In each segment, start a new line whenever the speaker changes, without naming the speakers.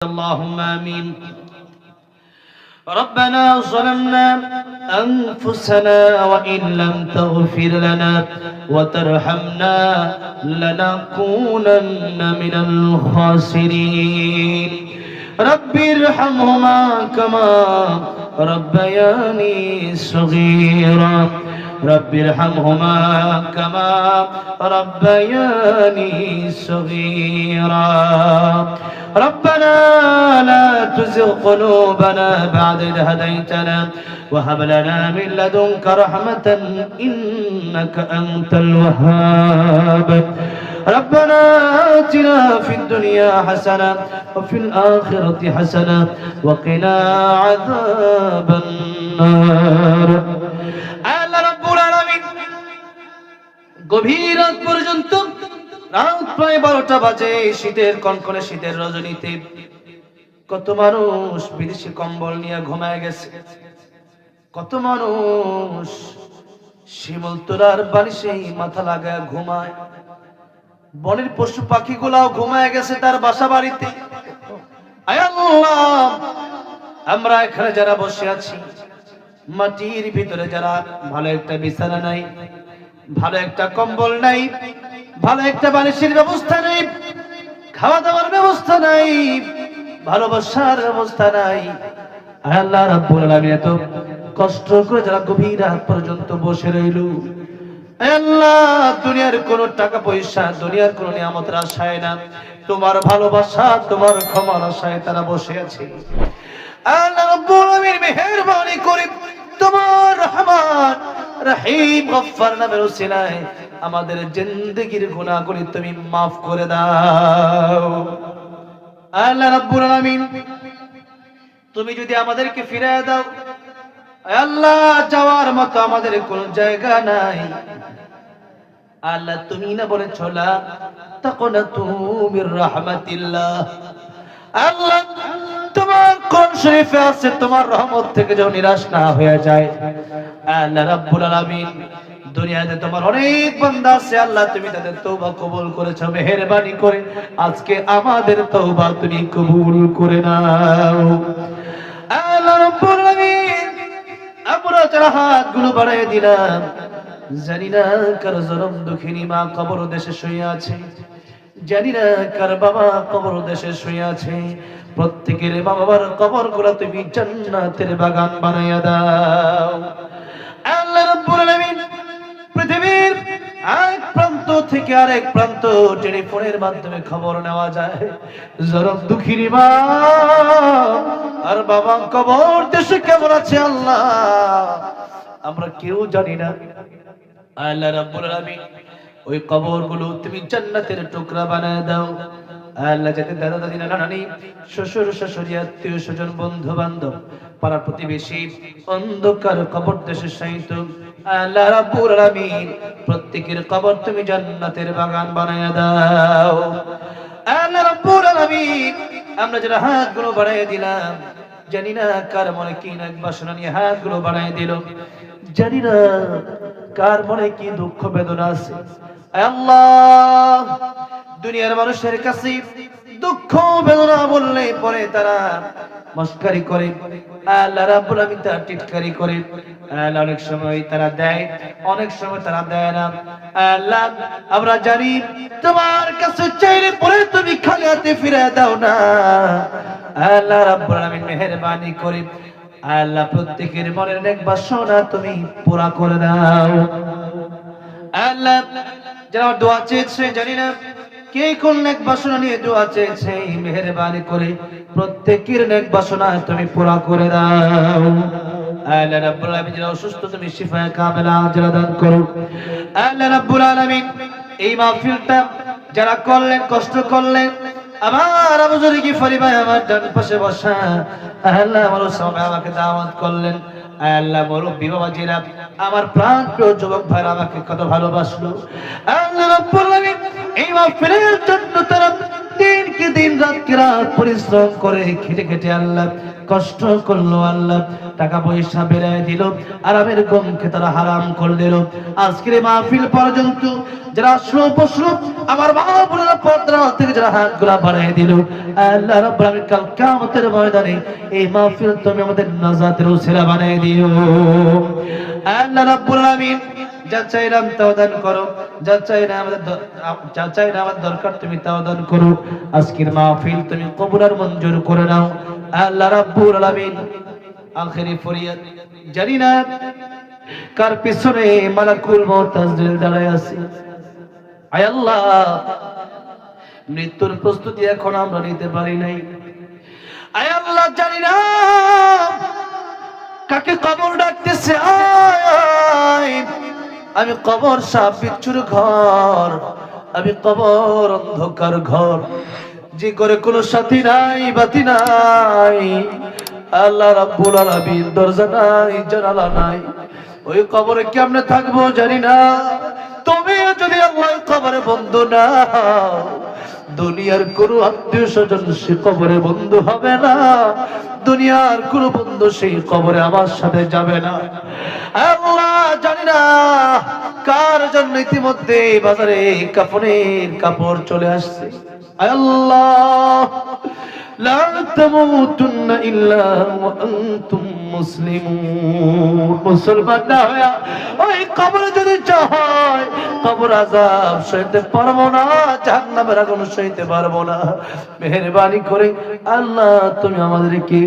اللهم آمين. ربنا ظلمنا أنفسنا وإن لم تغفر لنا وترحمنا لنكونن من الخاسرين. رب ارحمهما كما ربياني صغيرا. رب ارحمهما كما ربياني صغيرا. ربنا لا تزغ قلوبنا بعد إذ هديتنا وهب لنا من لدنك رحمة إنك أنت الوهاب. ربنا آتنا في الدنيا حسنة وفي الآخرة حسنة وقنا عذاب النار. আল্লাহ রাব্বুল আলামিন গভীর রাত পর্যন্ত, রাত প্রায় 12টা বাজে, শীতের কনকনে শীতের রজনীতে কত মানুষ বিদেশি কম্বল নিয়ে ঘুমায় গেছে। কত মানুষ শিমুল তোলার বালিশে মাথা লাগায় ঘুমায়। বনের পশু পাখিগুলাও ঘুমায় গেছে তার বাসা বাড়িতে। আয় আল্লাহ, আমরা এখানে যারা বসে আছি, মাটির ভিতরে যারা, ভালো একটা বিছানা নাই, ভালো একটা কম্বল নাই, ভালো একটা বালিশের ব্যবস্থা নেই, খাওয়া দাওয়ার ব্যবস্থা নাই, ভালোবাসার ব্যবস্থা নাই। আল্লাহ রাব্বুল আলামিন এত কষ্ট করে যারা গভীর রাত পর্যন্ত বসে রইল, আল্লাহ দুনিয়ার কোন টাকা পয়সা, দুনিয়ার কোন নিয়ামতের আশায় না, তোমার ভালোবাসা, তোমার ক্ষমার আশায় তারা বসে আছে। আল্লাহ রাব্বুল আলামিন মেহেরবানি করে তোমার রহমান রহিম গফফার নামের ওসিলায় আমাদের জিন্দেগীর গুনাহগুলি তুমি maaf করে দাও। আল্লাহ রাব্বুল আলামিন তুমি যদি আমাদেরকে ফিরিয়ে দাও, আল্লাহ যাওয়ার মতো আমাদের কোনো জায়গা নাই। আল্লাহ তুমি না বলেছ লা তাকনাতু মির রাহমাতিল্লাহ। আল্লাহ তোমার কোরআন শরীফে আছে তোমার রহমত থেকে যেন নিরাশ না হয়ে যায়। আল্লাহ রাব্বুল আলামিন দুনিয়াতে তোমার অনেক বান্দা আছে, আল্লাহ তুমি তাদের তওবা কবুল করেছো। মেহেরবানি করে আজকে আমাদের তওবা তুমি কবুল করে নাও। আল্লাহ রাব্বুল আলামিন আমরা যারা হাতগুলো বাড়িয়ে দিলাম, জানি না কার জনম দুঃখিনী মা কবর দেশে শুয়ে আছে, জানি না কার বাবা কবর দেশে শুয়ে আছে। প্রত্যেকের মা বাবার কবরগুলো তুমি জান্নাতের বাগান বানাইয়া দাও। আল্লাহ রাব্বুল আলামিন পৃথিবীর এক প্রান্ত থেকে আরেক প্রান্ত টেলিফোনের মাধ্যমে খবর নেওয়া যায়, জনম দুঃখিনী মা আর বাবা কবর দেশে কেমন আছে আল্লাহ আমরা কেউ জানি না। আল্লাহ রাব্বুল আলামিন ওই কবরগুলো তুমি জান্নাতের টুকরা বানায় দাও। আল্লাহ যাতে দাদা দাদি নানা নানি শ্বশুর শাশুড়ি আত্মীয় স্বজন বন্ধু বান্ধব পাড়া প্রতিবেশী অন্ধকার কবর দেশে শায়িত, আল্লাহ রাব্বুল আলামিন প্রত্যেকের কবর তুমি জান্নাতের বাগান বানায় দাও। আল্লাহ রাব্বুল আলামিন আমরা যারা হাতগুলো বাড়ায় দিলাম, জানি না কার মনে কি নাক বাসনা নিয়ে হাতগুলো বাড়ায় দিল, জানি না কার মনে কি দুঃখ বেদনা আছে। আল্লাহ দুনিয়ার মানুষের কাছে দুঃখ বেদনা বললে পরে তারা মস্কারি করে, আল্লাহ রাব্বুল আলামিন তারা টিটকারি করে। আল্লাহ অনেক সময় তারা দেয়, অনেক সময় তারা দেয় না। আল্লাহ আমরা জানি তোমার কাছে চাইলে পরে তুমি খালি হাতে ফিরে দাও না। আল্লাহ রাব্বুল আলামিন মেহেরবানি করে আল্লাহ প্রত্যেকের মনের নেক বাসনা তুমি পুরা করে দাও। আল্লাহ যারা দোয়া চেয়েছে, জানি না কে কোন নেক বাসনা নিয়ে দোয়া চেয়েছে, মেহেরবানি করে প্রত্যেকের নেক বাসনা তুমি পুরা করে দাও। আল্লাহ রাব্বুল আলামিন যারা অসুস্থ তুমি শিফায়ে কামিলা আজরা দান করো। আল্লাহ রাব্বুল আলামিন এই মাহফিলটা যারা করলেন, কষ্ট করলেন, আমার আবুজুরি কি ফরিবাই আমার ডান পাশে বসা, আল্লাহ আমার সামনে আমাকে দাওয়াত করলেন। আল্লাহ মুরব্বি বাবাজিরা, আমার প্রাণ প্রিয় যুবক ভাইরা আমাকে কত ভালোবাসলো। আল্লাহ রাব্বুল আলামিন এই মাহফিলের জন্য তারা দিনকে দিন রাতকে রাত পরিশ্রম করে খেটে খেটে আল্লাহ কষ্ট করলো, আল্লাহ টাকা পয়সা বেড়ায় দিল, আরামের গমকে তারা হারাম করে দিল। আজকের মাহফিল পর্যন্ত যারা আসলো বসলো, আমার মা বোনেরা পর্দা থেকে যারা হাত গোলা বাড়াই দিল, আল্লাহ রাব্বুল আলামিন কাল কিয়ামতের ময়দানে এই মাহফিল তুমি আমাদের নাজাতের উসিলা বানাই দিও। আল্লাহ রাব্বুল আলামিন যা চাইলাম তাও দান করো, যা চাই না আমাদের দরকার তুমি তাও দান করো। আজকের মাহফিল তুমি কবুল আর মঞ্জুর করে নাও আল্লাহ রাব্বুল আলামিন। আখেরি ফরিয়াদ, জানি না কার পিছনে মালাকুল মউত তাজরিল দাঁড়ায় আছে। আয় আল্লাহ, মৃত্যুর প্রস্তুতি এখন আমরা নিতে পারি নাই। আয় আল্লাহ, জানি না কাকে কবর ডাকতেছে। আয়, আমি কবর সাপ বিচ্ছুর ঘর, আমি কবর অন্ধকার ঘর, যে করে কোনো সাথী নাই বাতি নাই, আল্লাহ রাব্বুল আলামিন দরজা নাই জানালা নাই, ওই কবরে কেমনে থাকবো জানি না। তুমি যদি আল্লাহ কবরে বন্ধু না, দুনিয়ার কোন আত্মীয় স্বজন সে কবরে বন্ধু হবে না, দুনিয়ার কোন বন্ধু সেই কবরে আমার সাথে যাবে না। আল্লাহ, জানি না কার জন্য ইতিমধ্যে বাজারে কাফনের কাপড় চলে আসছে। আল্লাহ, লা তামুতুন্না ইল্লা ওয়া আনতুম মুসলিমুন। মুসলমান না হয়ে ওই কবরে যদি চায়, কবর আযাব সইতে পারবো না, জাহান্নামের আগুন সইতে পারবো না। মেহেরবানি করে আল্লাহ তুমি আমাদেরকে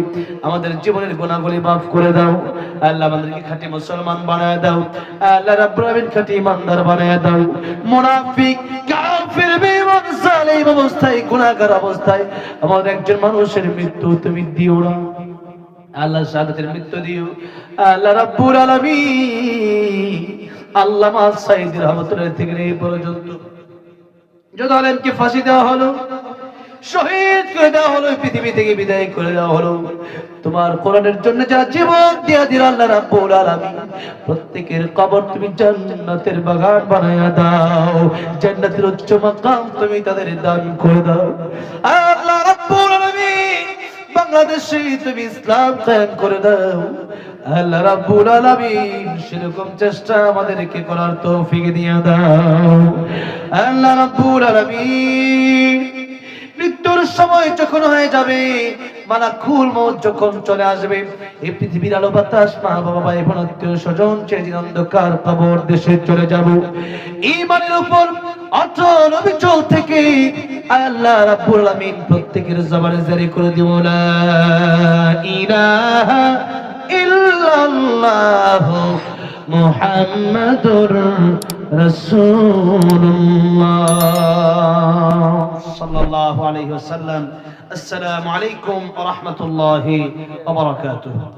আমাদের জীবনের গুনাহগুলি মাফ করে দাও। আল্লাহ আমাদেরকে খাঁটি মুসলমান বানায় দাও। আল্লাহ রাব্বুল আলামিন খাঁটি ইমানদার বানায় দাও। মুনাফিক, কাফির, বেঈমান, জালিম অবস্থায়, গুনাহগার অবস্থায় আমাদের একজন মানুষের মৃত্যু তুমি দিও না। আল্লাহ শাহাদাতের মৃত্যু দিও। আল্লাহ রাব্বুল আলামিন আল্লামা সাইয়্যিদ রহমাতুল্লাহ থেকে এই পর্যন্ত যত আলেমকে ফাঁসি দেওয়া হলো, শহীদ করে দেওয়া হলো, পৃথিবী থেকে বিদায় করে দেওয়া হলো, তোমার কোরআনের জন্য যারা জীবন দিয়ে দিল আল্লাহ রাব্বুল আলামিন প্রত্যেকের কবর তুমি জান্নাতের বাগান বানায়া দাও, জান্নাতের উচ্চ মাকাম তুমি তাদের দান করে দাও। আল্লাহ রাব্বুল আলামিন বাংলাদেশে তুমি ইসলাম কায়েম করে দাও। আল্লাহ রাব্বুল আলামিন সেরকম চেষ্টা আমাদেরকে করার তৌফিক দিয়ে দাও। আল্লাহ রাব্বুল আলামিন মৃত্যুর সময় যখন হয়ে যাবে, মালাকুল মউত যখন চলে আসবে, এই পৃথিবীর আলো বাতাস, মা বাবা ভাই বোন আত্মীয় স্বজন ছেড়ে অন্ধকার কবর দেশে চলে যাব। ঈমানের উপর অটল অবিচল থেকে আল্লাহ রাব্বুল আলামিন প্রত্যেকের জবানে জারি করে দিব, লা ইলাহা ইল্লাল্লাহ মুহাম্মাদুর রাসূলুল্লাহ সাল্লাল্লাহু আলাইহি ওয়াসাল্লাম। আসসালামু আলাইকুম ওয়া রাহমাতুল্লাহি ওয়া বারাকাতুহু।